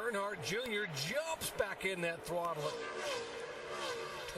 Earnhardt Jr. jumps back in that throttle.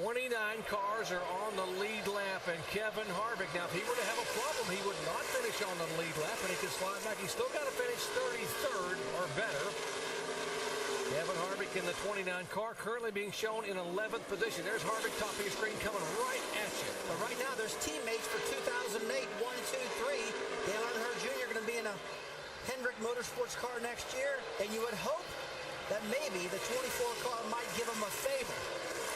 29 cars are on the lead lap, and Kevin Harvick, now if he were to have a problem, he would not finish on the lead lap, and he could slide back. He's still got to finish 33rd or better. Kevin Harvick in the 29 car, currently being shown in 11th position. There's Harvick, top of your screen, coming right at you. But right now, there's teammates for 2008, 1, 2, 3. Dale Earnhardt Jr. going to be in a Hendrick Motorsports car next year, and you would hope that maybe the 24 car might give him a favor.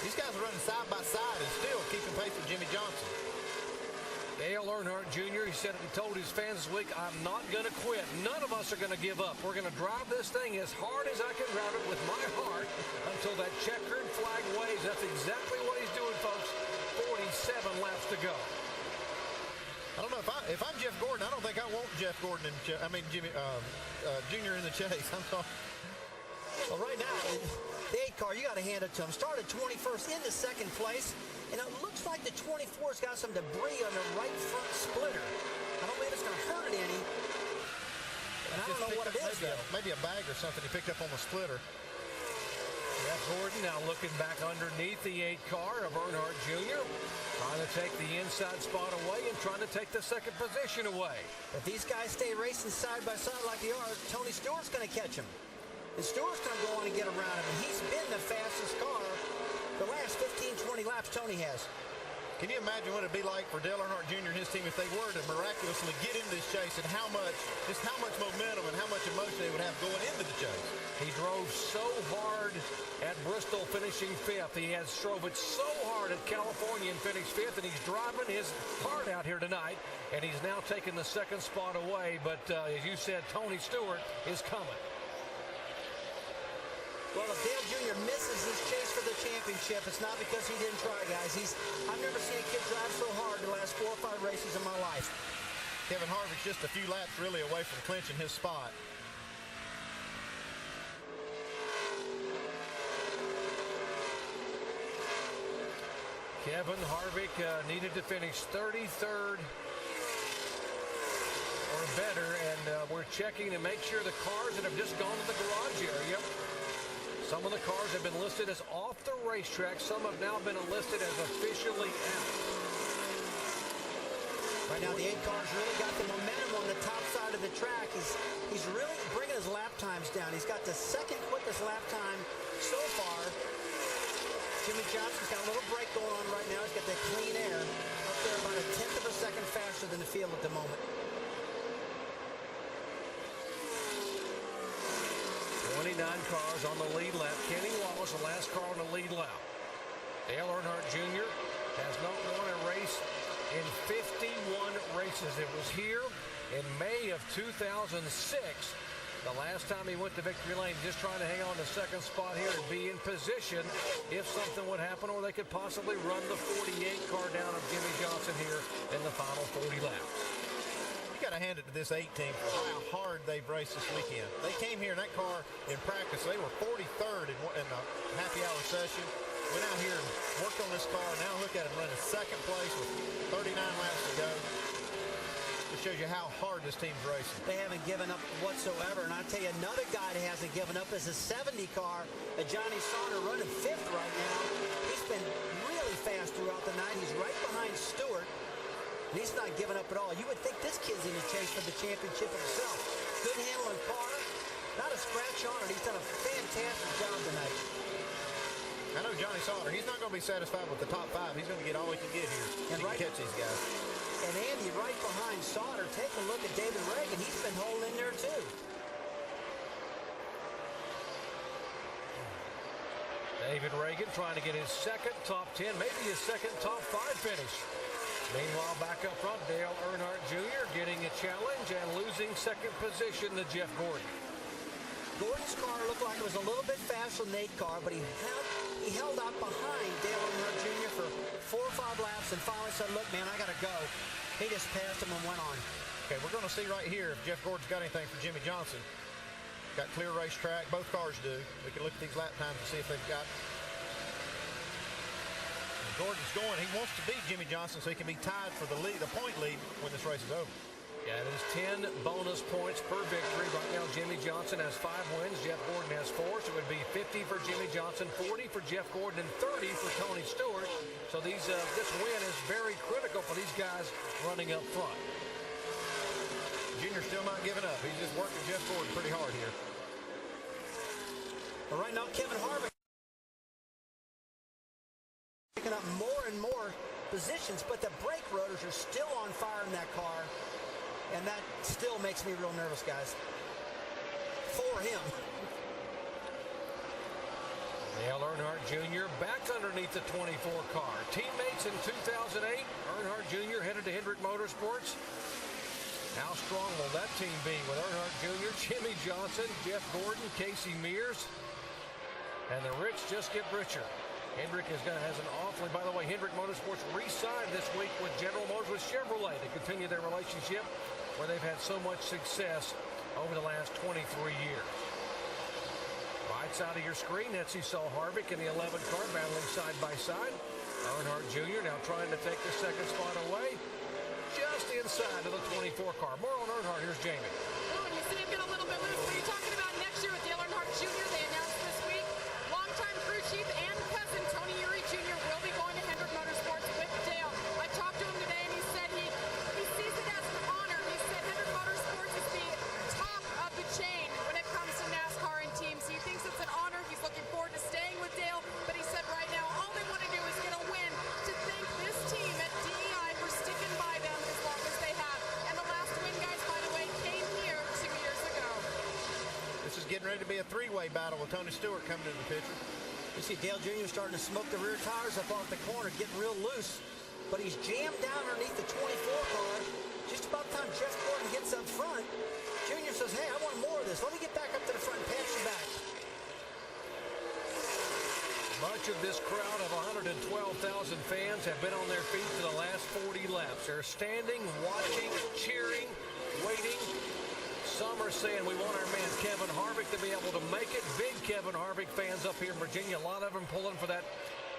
These guys are running side by side and still keeping pace with Jimmy Johnson. Dale Earnhardt Jr., he said it and told his fans this week, I'm not going to quit. None of us are going to give up. We're going to drive this thing as hard as I can drive it with my heart until that checkered flag waves. That's exactly what he's doing, folks. 47 laps to go. I don't know, if I'm Jeff Gordon, I don't think I want Jeff Gordon and Jimmy Jr. in the chase. I'm sorry. Well, right now, the 8 car, you got to hand it to him. Started 21st into second place, and it looks like the 24's got some debris on the right front splitter. I don't believe it's going to hurt it any. And I don't know what it is, though. Maybe a bag or something he picked up on the splitter. Jeff Gordon now looking back underneath the 8 car of Earnhardt Jr., trying to take the inside spot away and trying to take the second position away. If these guys stay racing side by side like they are, Tony Stewart's going to catch him. And Stewart's going to go on and get around him. And he's been the fastest car the last 15, 20 laps Tony has. Can you imagine what it'd be like for Dale Earnhardt Jr. and his team if they were to miraculously get into this chase, and how much momentum and how much emotion they would have going into the chase? He drove so hard at Bristol, finishing 5th. He has drove it so hard at California and finished 5th, and he's driving his heart out here tonight, and he's now taking the second spot away. But as you said, Tony Stewart is coming. Well, if Dale Jr. misses his chase for the championship, it's not because he didn't try, guys. I've never seen a kid drive so hard the last 4 or 5 races in my life. Kevin Harvick's just a few laps really away from clinching his spot. Kevin Harvick needed to finish 33rd or better, and we're checking to make sure the cars that have just gone to the garage area, some of the cars have been listed as off the racetrack. Some have now been listed as officially out. Right now, the 8 car's really got the momentum on the top side of the track. He's really bringing his lap times down. He's got the second quickest lap time so far. Jimmy Johnson's got a little break going on right now. He's got that clean air up there about 1/10 of a second faster than the field at the moment. 29 cars on the lead lap. Kenny Wallace, the last car on the lead lap. Dale Earnhardt Jr. has not won a race in 51 races. It was here in May of 2006, the last time he went to victory lane, just trying to hang on to second spot here and be in position if something would happen, or they could possibly run the 48 car down of Jimmy Johnson here in the final 40 laps. You got to hand it to this 8 team for how hard they've raced this weekend. They came here in that car in practice. They were 43rd in the happy hour session. Went out here and worked on this car. Now look at them running second place with 39 laps to go. It shows you how hard this team's racing. They haven't given up whatsoever. And I'll tell you, another guy that hasn't given up is a 70 car, Johnny Sauter, running 5th right now. He's been really fast throughout the night. He's right behind Stewart. And he's not giving up at all. You would think this kid's in the chase for the championship himself. Good handling car. Not a scratch on it. He's done a fantastic job tonight. I know Johnny Sauter, he's not going to be satisfied with the top 5. He's going to get all he can get here and to catch these guys. And Andy, right behind Sauter, take a look at David Reagan. He's been holding in there too. David Reagan trying to get his second top 10, maybe his second top 5 finish. Meanwhile, back up front, Dale Earnhardt Jr. getting a challenge and losing second position to Jeff Gordon. Gordon's car looked like it was a little bit faster than the 8 car, but he held out behind Dale Earnhardt Jr. for 4 or 5 laps and finally said, look, man, I got to go. He just passed him and went on. Okay, we're going to see right here if Jeff Gordon's got anything for Jimmy Johnson. Got clear racetrack. Both cars do. We can look at these lap times and see if they've got... Gordon's going. He wants to beat Jimmy Johnson so he can be tied for the lead, the point lead when this race is over. Yeah, it is 10 bonus points per victory. Right now, Jimmy Johnson has 5 wins. Jeff Gordon has 4. would be 50 for Jimmy Johnson, 40 for Jeff Gordon, and 30 for Tony Stewart. So this win is very critical for these guys running up front. Junior's still not giving up. He's just working Jeff Gordon pretty hard here. But right now, Kevin Harvick picking up more and more positions, but the brake rotors are still on fire in that car, and that still makes me real nervous, guys, for him. Dale Earnhardt Jr. back underneath the 24 car. Teammates in 2008. Earnhardt Jr. headed to Hendrick Motorsports. How strong will that team be with Earnhardt Jr., Jimmy Johnson, Jeff Gordon, Casey Mears, and the rich just get richer. Hendrick has an awfully, by the way, Hendrick Motorsports re-signed this week with General Motors Chevrolet to continue their relationship where they've had so much success over the last 23 years. Right side of your screen, that's you saw Harvick in the 11 car battling side by side. Earnhardt Jr. now trying to take the second spot away, just inside of the 24 car. More on Earnhardt. Here's Jamie. Oh, and you see him get a little bit loose. What are you talking about next year with Dale Earnhardt Jr.? They announced this week longtime crew chief and cousin Tony Eury Jr. will be going to Hendrick Motorsports with Dale. I talked to him today, and he said he sees it as an honor. He said Hendrick Motorsports is the top of the chain when it comes to NASCAR and teams. He thinks it's an honor. He's looking forward to staying with Dale, but he said right now all they want to do is get a win to thank this team at DEI for sticking by them as long as they have. And the last win, guys, by the way, came here 2 years ago. This is getting ready to be a three-way battle with Tony Stewart coming into the picture. You see Dale Jr. starting to smoke the rear tires up off the corner, getting real loose. But he's jammed down underneath the 24 car. Just about the time Jeff Gordon gets up front, Jr. says, hey, I want more of this. Let me get back up to the front and pass you back. Much of this crowd of 112,000 fans have been on their feet for the last 40 laps. They're standing, watching, cheering, waiting. Some are saying we want our man Kevin Harvick to be able to make it. Big Kevin Harvick fans up here in Virginia. A lot of them pulling for that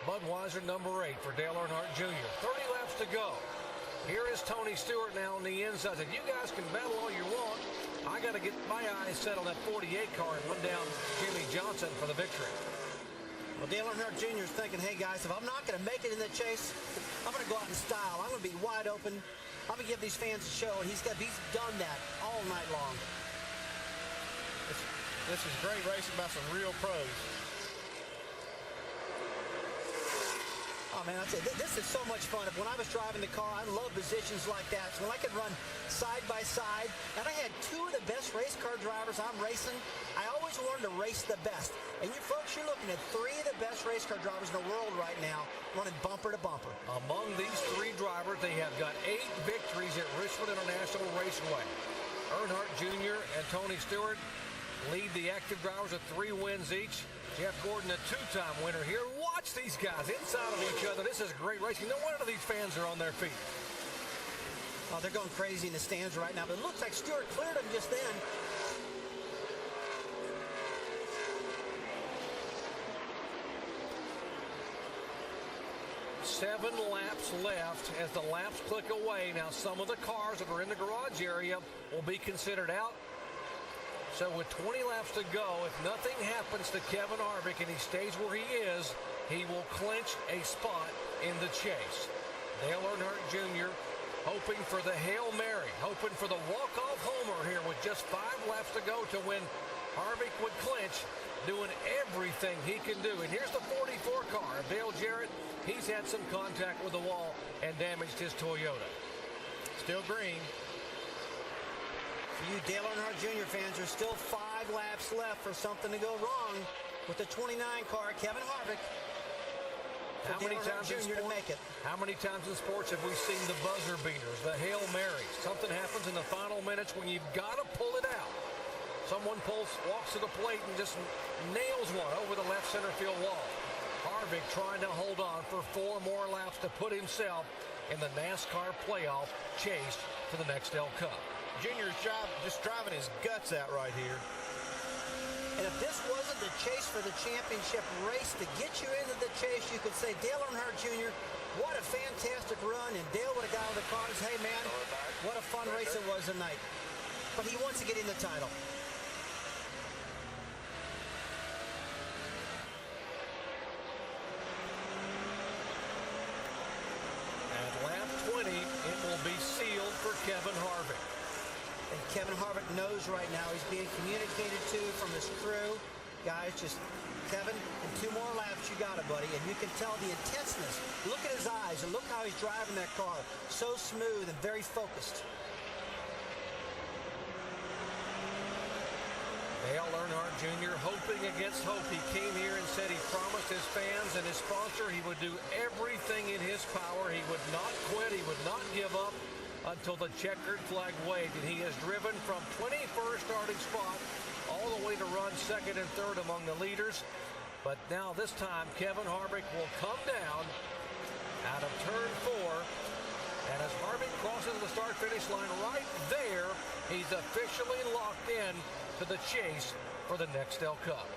Budweiser number 8 for Dale Earnhardt Jr. 30 laps to go. Here is Tony Stewart now on the inside. Said, you guys can battle all you want. I got to get my eyes set on that 48 car and run down Jimmy Johnson for the victory. Well, Dale Earnhardt Jr. is thinking, hey, guys, if I'm not going to make it in the chase, I'm going to go out in style. I'm going to be wide open. I'm going to give these fans a show, and he's done that all night long. This is great racing by some real pros. Oh, man, I tell you, this is so much fun. When I was driving the car, I love positions like that. So when I could run side by side, and I had two of the best race car drivers I'm racing, I always wanted to race the best. And you folks, you're looking at three of the best race car drivers in the world right now, running bumper to bumper. Among these three drivers, they have got 8 victories at Richmond International Raceway. Earnhardt Jr. and Tony Stewart lead the active drivers with 3 wins each. Jeff Gordon, a 2-time winner here. Watch these guys inside of each other. This is great racing. No wonder these fans are on their feet. Oh, they're going crazy in the stands right now, but it looks like Stewart cleared them just then. Seven laps left as the laps click away. Now some of the cars that are in the garage area will be considered out. So with 20 laps to go, if nothing happens to Kevin Harvick and he stays where he is, he will clinch a spot in the chase. Dale Earnhardt Jr. hoping for the Hail Mary, hoping for the walk-off homer here with just 5 laps to go to when Harvick would clinch, doing everything he can do. And here's the 44 car. Dale Jarrett, he's had some contact with the wall and damaged his Toyota. Still green. For you Dale Earnhardt Jr. fans, there's still 5 laps left for something to go wrong with the 29 car, Kevin Harvick. How many times in sports, to make it. How many times in sports have we seen the buzzer beaters, the Hail Marys? Something happens in the final minutes when you've got to pull it out. Someone walks to the plate and just nails one over the left center field wall. Harvick trying to hold on for 4 more laps to put himself in the NASCAR playoff chase for the Nextel Cup. Junior's job just driving his guts out right here. And if this wasn't the chase for the championship race to get you into the chase, you could say Dale Earnhardt Jr., what a fantastic run. And Dale would have got out of the car and said, hey, man, what a fun race it was tonight. But he wants to get in the title. through. Guys, just Kevin, in 2 more laps, you got it, buddy. And you can tell the intenseness. Look at his eyes and look how he's driving that car. So smooth and very focused. Dale Earnhardt Jr. hoping against hope. He came here and said he promised his fans and his sponsor he would do everything in his power. He would not quit. He would not give up until the checkered flag waved. And he has driven from 21st starting spot all the way to run 2nd and 3rd among the leaders. But now this time, Kevin Harvick will come down out of turn 4. And as Harvick crosses the start-finish line right there, he's officially locked in to the chase for the Nextel Cup.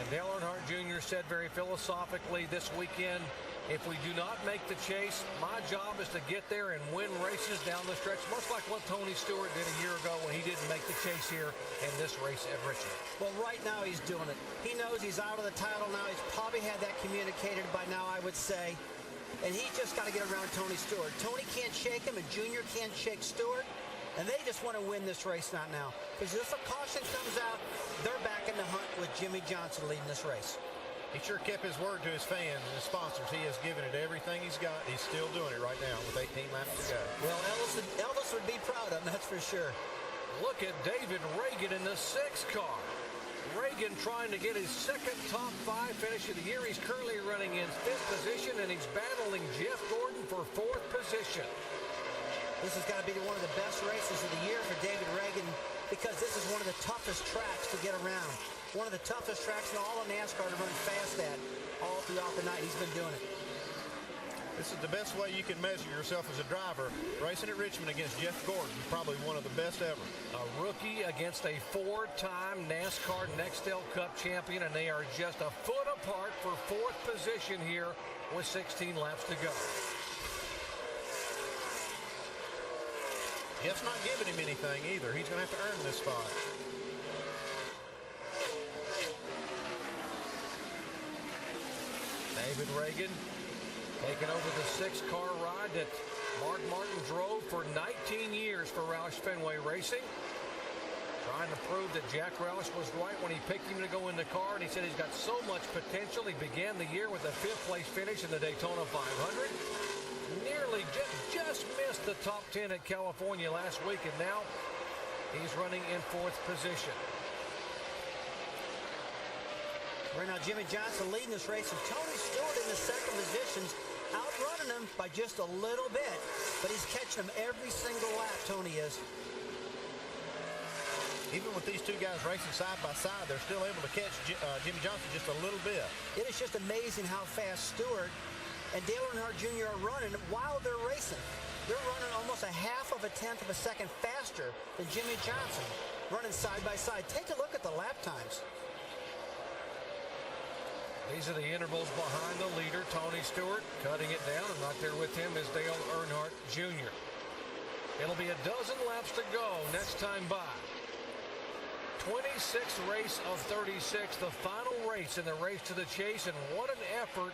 And Dale Earnhardt Jr. said very philosophically this weekend, if we do not make the chase, my job is to get there and win races down the stretch, much like what Tony Stewart did a year ago when he didn't make the chase here in this race at Richmond. Well, right now he's doing it. He knows he's out of the title now. He's probably had that communicated by now, I would say. And he's just got to get around Tony Stewart. Tony can't shake him, and Junior can't shake Stewart. And they just want to win this race, not now. Because if a caution comes out, they're back in the hunt with Jimmy Johnson leading this race. He sure kept his word to his fans and his sponsors. He has given it everything he's got. He's still doing it right now with 18 laps to go. Well, Elvis would be proud of him, that's for sure. Look at David Reagan in the 6th car. Reagan trying to get his 2nd top 5 finish of the year. He's currently running in 5th position, and he's battling Jeff Gordon for 4th position. This has got to be one of the best races of the year for David Reagan because this is one of the toughest tracks to get around. One of the toughest tracks in all of NASCAR to run fast at all throughout the night. He's been doing it. This is the best way you can measure yourself as a driver. Racing at Richmond against Jeff Gordon, probably one of the best ever. A rookie against a 4-time NASCAR Nextel Cup champion, and they are just a foot apart for 4th position here with 16 laps to go. Jeff's not giving him anything either. He's going to have to earn this spot. David Reagan taking over the 6-car ride that Mark Martin drove for 19 years for Roush Fenway Racing. Trying to prove that Jack Roush was right when he picked him to go in the car, and he said he's got so much potential. He began the year with a 5th place finish in the Daytona 500. Nearly just missed the top 10 at California last week, and now he's running in 4th position. Right now, Jimmy Johnson leading this race, and Tony Stewart in the 2nd positions, outrunning him by just a little bit. But he's catching him every single lap, Tony is. Even with these 2 guys racing side by side, they're still able to catch Jimmy Johnson just a little bit. It is just amazing how fast Stewart and Dale Earnhardt Jr. are running while they're racing. They're running almost a 1/2 of a tenth of a second faster than Jimmy Johnson, running side by side. Take a look at the lap times. These are the intervals behind the leader, Tony Stewart, cutting it down, and right there with him is Dale Earnhardt Jr. It'll be a dozen laps to go next time by. 26th race of 36, the final race in the race to the chase, and what an effort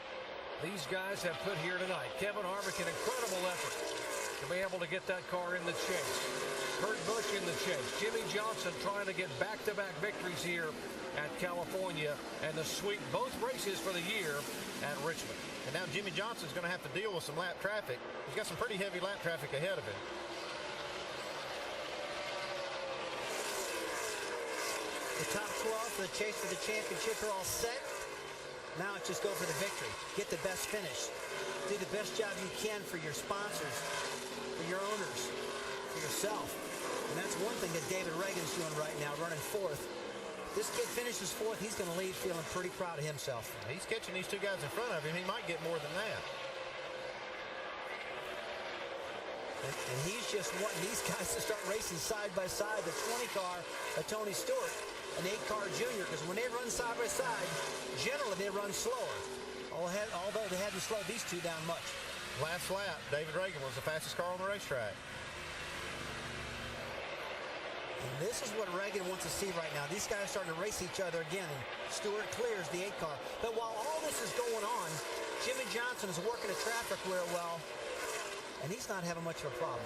these guys have put here tonight. Kevin Harvick, an incredible effort to be able to get that car in the chase. Kurt Busch in the chase. Jimmy Johnson trying to get back-to-back victories here at California, and the sweep both races for the year at Richmond. And now Jimmy Johnson's going to have to deal with some lap traffic. He's got some pretty heavy lap traffic ahead of him. The top 12 for the chase for the championship are all set. Now it's just go for the victory. Get the best finish. Do the best job you can for your sponsors, for your owners, for yourself. And that's one thing that David Reagan's doing right now, running 4th. This kid finishes 4th, he's going to leave feeling pretty proud of himself. He's catching these 2 guys in front of him. He might get more than that. And he's just wanting these guys to start racing side by side. The 20 car of Tony Stewart, an 8-car Junior, because when they run side by side, generally they run slower. Although they haven't slowed these 2 down much. Last lap, David Reagan was the fastest car on the racetrack. And this is what Reagan wants to see right now. These guys are starting to race each other again, and Stewart clears the 8 car. But while all this is going on, Jimmy Johnson is working the traffic real well, and he's not having much of a problem.